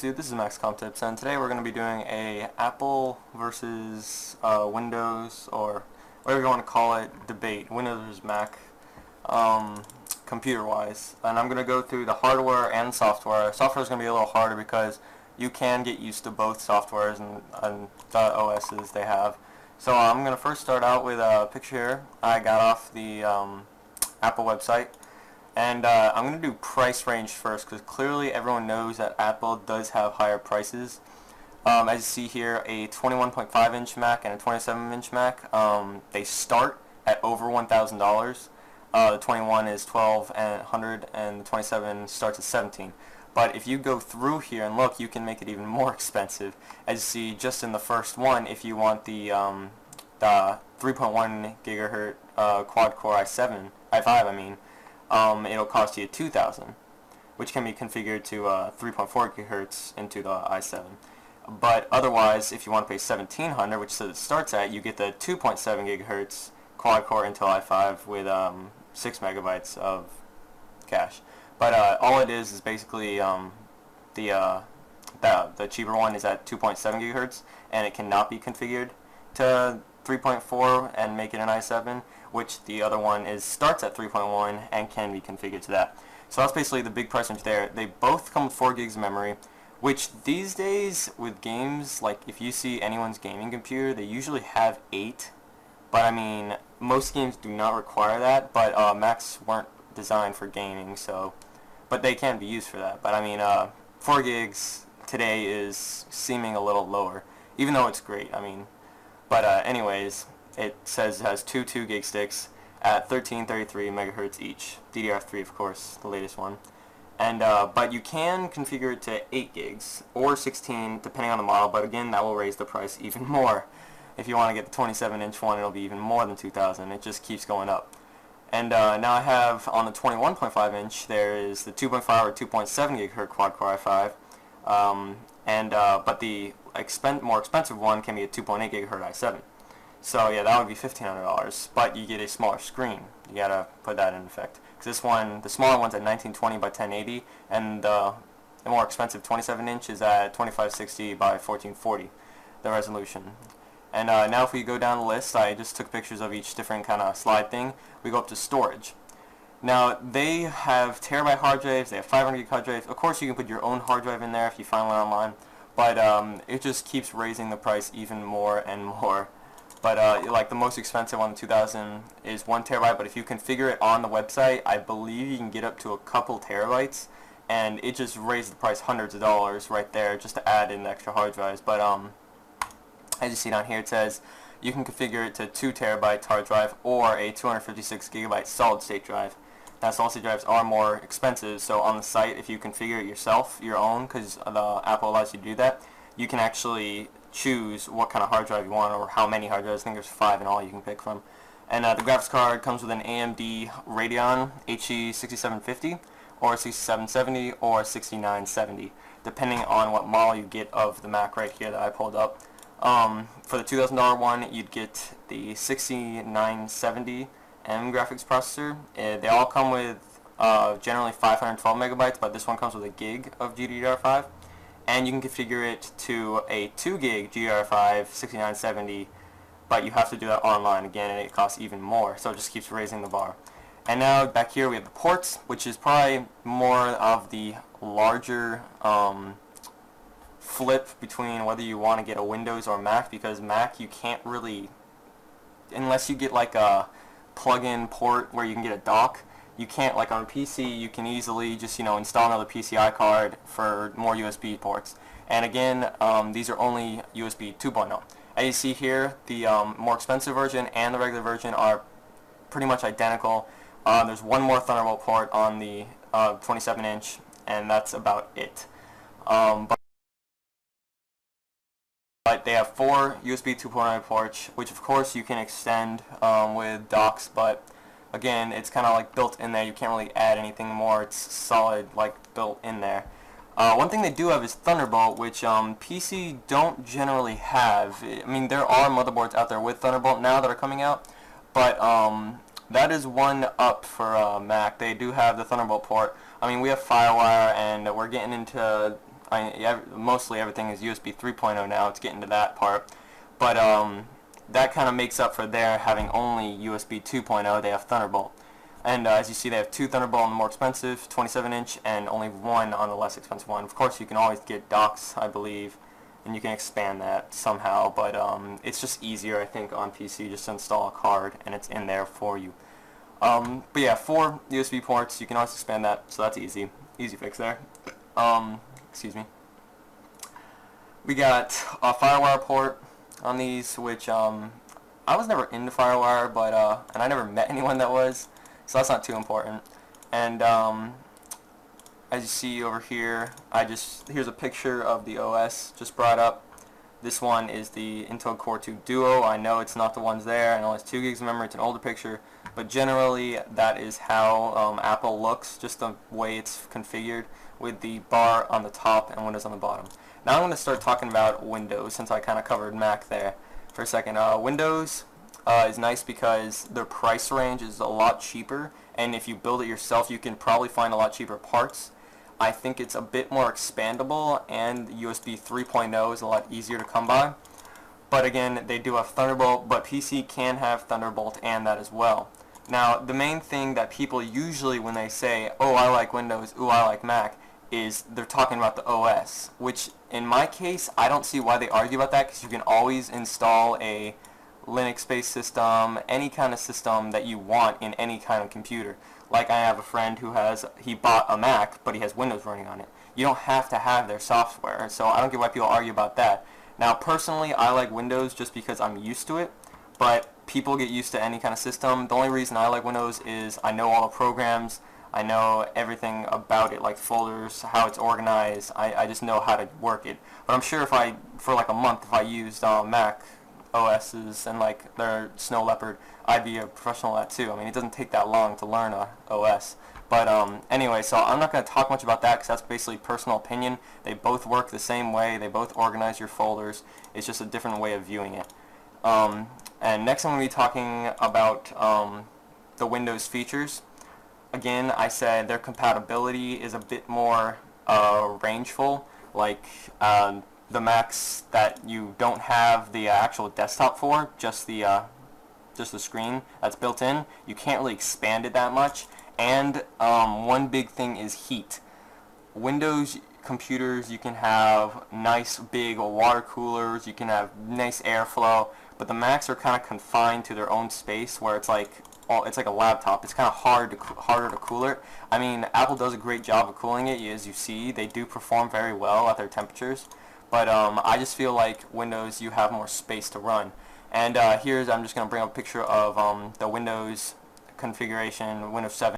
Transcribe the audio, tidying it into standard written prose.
YouTube, this is Max Tips, and today we're going to be doing a Apple versus Windows, or whatever you want to call it, debate, Windows versus Mac, computer-wise. And I'm going to go through the hardware and software. Software is going to be a little harder because you can get used to both softwares and the OSs they have. So I'm going to first start out with a picture here I got off the Apple website. And I'm going to do price range first because clearly everyone knows that Apple does have higher prices. As you see here, a 21.5 inch Mac and a 27 inch Mac, they start at over $1,000. The 21 is $1,200 and the 27 starts at $17. But if you go through here and look, you can make it even more expensive. As you see, just in the first one, if you want the 3.1 gigahertz quad-core i5, I mean, it'll cost you $2,000, which can be configured to 3.4 gigahertz into the i7. But otherwise, if you want to pay $1,700, which it starts at, you get the 2.7 gigahertz quad-core Intel i5 with 6 megabytes of cache. But all it is basically the cheaper one is at 2.7 gigahertz, and it cannot be configured to 3.4 and make it an i7, which the other one starts at 3.1 and can be configured to that. So that's basically the big price range there. They both come with 4 gigs of memory, which these days with games, like if you see anyone's gaming computer, they usually have 8. But I mean, most games do not require that, but Macs weren't designed for gaming, so, but they can be used for that. But I mean, 4 gigs today is seeming a little lower, even though it's great. I mean, but anyways, it says it has two 2 gig sticks at 1333 megahertz each. DDR3, of course, the latest one. And but you can configure it to 8 gigs or 16, depending on the model. But again, that will raise the price even more. If you want to get the 27-inch one, it'll be even more than $2,000. It just keeps going up. And now I have on the 21.5 inch, there is the 2.5 or 2.7 gigahertz quad-core i5. But the more expensive one can be a 2.8 gigahertz i7. So yeah, that would be $1,500, but you get a smaller screen. You gotta put that in effect. Because this one, the smaller one's at 1920 by 1080, and the more expensive 27-inch is at 2560 by 1440, the resolution. And now if we go down the list, I just took pictures of each different kind of slide thing. We go up to storage. Now, they have terabyte hard drives, they have 500 gig hard drives. Of course, you can put your own hard drive in there if you find one online, but it just keeps raising the price even more and more. But like the most expensive one, 2000, is 1 terabyte, but if you configure it on the website, I believe you can get up to a couple terabytes, and it just raised the price hundreds of dollars right there just to add in the extra hard drives. But as you see down here, it says you can configure it to 2 terabyte hard drive or a 256 gigabyte solid state drive. Now, solid state drives are more expensive, so on the site, if you configure it yourself, your own, because the Apple allows you to do that, you can actually choose what kind of hard drive you want or how many hard drives. I think there's 5 in all you can pick from. And the graphics card comes with an AMD Radeon HE 6750 or 6770 or 6970, depending on what model you get of the Mac right here that I pulled up. For the $2,000 one, you'd get the 6970M graphics processor. They all come with generally 512 megabytes, but this one comes with a gig of GDDR5. And you can configure it to a 2 gig GDDR5 6970, but you have to do that online again, and it costs even more, so it just keeps raising the bar. And now back here we have the ports, which is probably more of the larger flip between whether you want to get a Windows or Mac, because Mac you can't really, unless you get like a plug-in port where you can get a dock, you can't, like on PC, you can easily just, install another PCI card for more USB ports. And again, these are only USB 2.0. As you see here, the more expensive version and the regular version are pretty much identical. There's one more Thunderbolt port on the 27-inch, and that's about it. But they have 4 USB 2.0 ports, which of course you can extend with docks, but again, it's kind of like built in there. You can't really add anything more. It's solid, like built in there. One thing they do have is Thunderbolt, which PC don't generally have. I mean, there are motherboards out there with Thunderbolt now that are coming out, but that is one up for Mac. They do have the Thunderbolt port. I mean, we have FireWire, and we're getting into Mostly everything is USB 3.0 now. It's getting to that part, but that kind of makes up for their having only USB 2.0. They have Thunderbolt, and as you see, they have two Thunderbolt on the more expensive 27-inch and only one on the less expensive one. Of course, you can always get docks, I believe, and you can expand that somehow, but it's just easier, I think, on PC just to install a card and it's in there for you. But yeah, 4 USB ports, you can always expand that, so that's easy fix there. Excuse me. We got a FireWire port on these, which I was never into FireWire, but and I never met anyone that was, so that's not too important. And as you see over here, here's a picture of the OS just brought up. This one is the Intel Core 2 Duo. I know it's not the ones there. I know it's 2 gigs of memory. It's an older picture, but generally that is how Apple looks, just the way it's configured, with the bar on the top and Windows on the bottom. Now I'm going to start talking about Windows, since I kind of covered Mac there for a second. Windows is nice because their price range is a lot cheaper, and if you build it yourself, you can probably find a lot cheaper parts. I think it's a bit more expandable, and USB 3.0 is a lot easier to come by. But again, they do have Thunderbolt, but PC can have Thunderbolt and that as well. Now, the main thing that people usually, when they say, oh, I like Windows, ooh, I like Mac, is they're talking about the OS, which in my case, I don't see why they argue about that, because you can always install a Linux-based system, any kind of system that you want in any kind of computer. Like I have a friend who he bought a Mac, but he has Windows running on it. You don't have to have their software, so I don't get why people argue about that. Now, personally, I like Windows just because I'm used to it, but people get used to any kind of system. The only reason I like Windows is I know all the programs, I know everything about it, like folders, how it's organized. I just know how to work it. But I'm sure for like a month, if I used Mac OSs and like their Snow Leopard, I'd be a professional at that too. I mean, it doesn't take that long to learn a OS. But anyway, so I'm not going to talk much about that because that's basically personal opinion. They both work the same way. They both organize your folders. It's just a different way of viewing it. And next I'm going to be talking about the Windows features. Again, I said their compatibility is a bit more rangeful. Like the Macs that you don't have the actual desktop for, just the screen that's built in, you can't really expand it that much. And one big thing is heat. Windows computers, you can have nice big water coolers, you can have nice airflow, but the Macs are kind of confined to their own space, where it's like a laptop. It's kind of harder to cool it. I mean, Apple does a great job of cooling it. As you see, they do perform very well at their temperatures. But I just feel like Windows, you have more space to run. And I'm just going to bring up a picture of the Windows configuration, Windows 7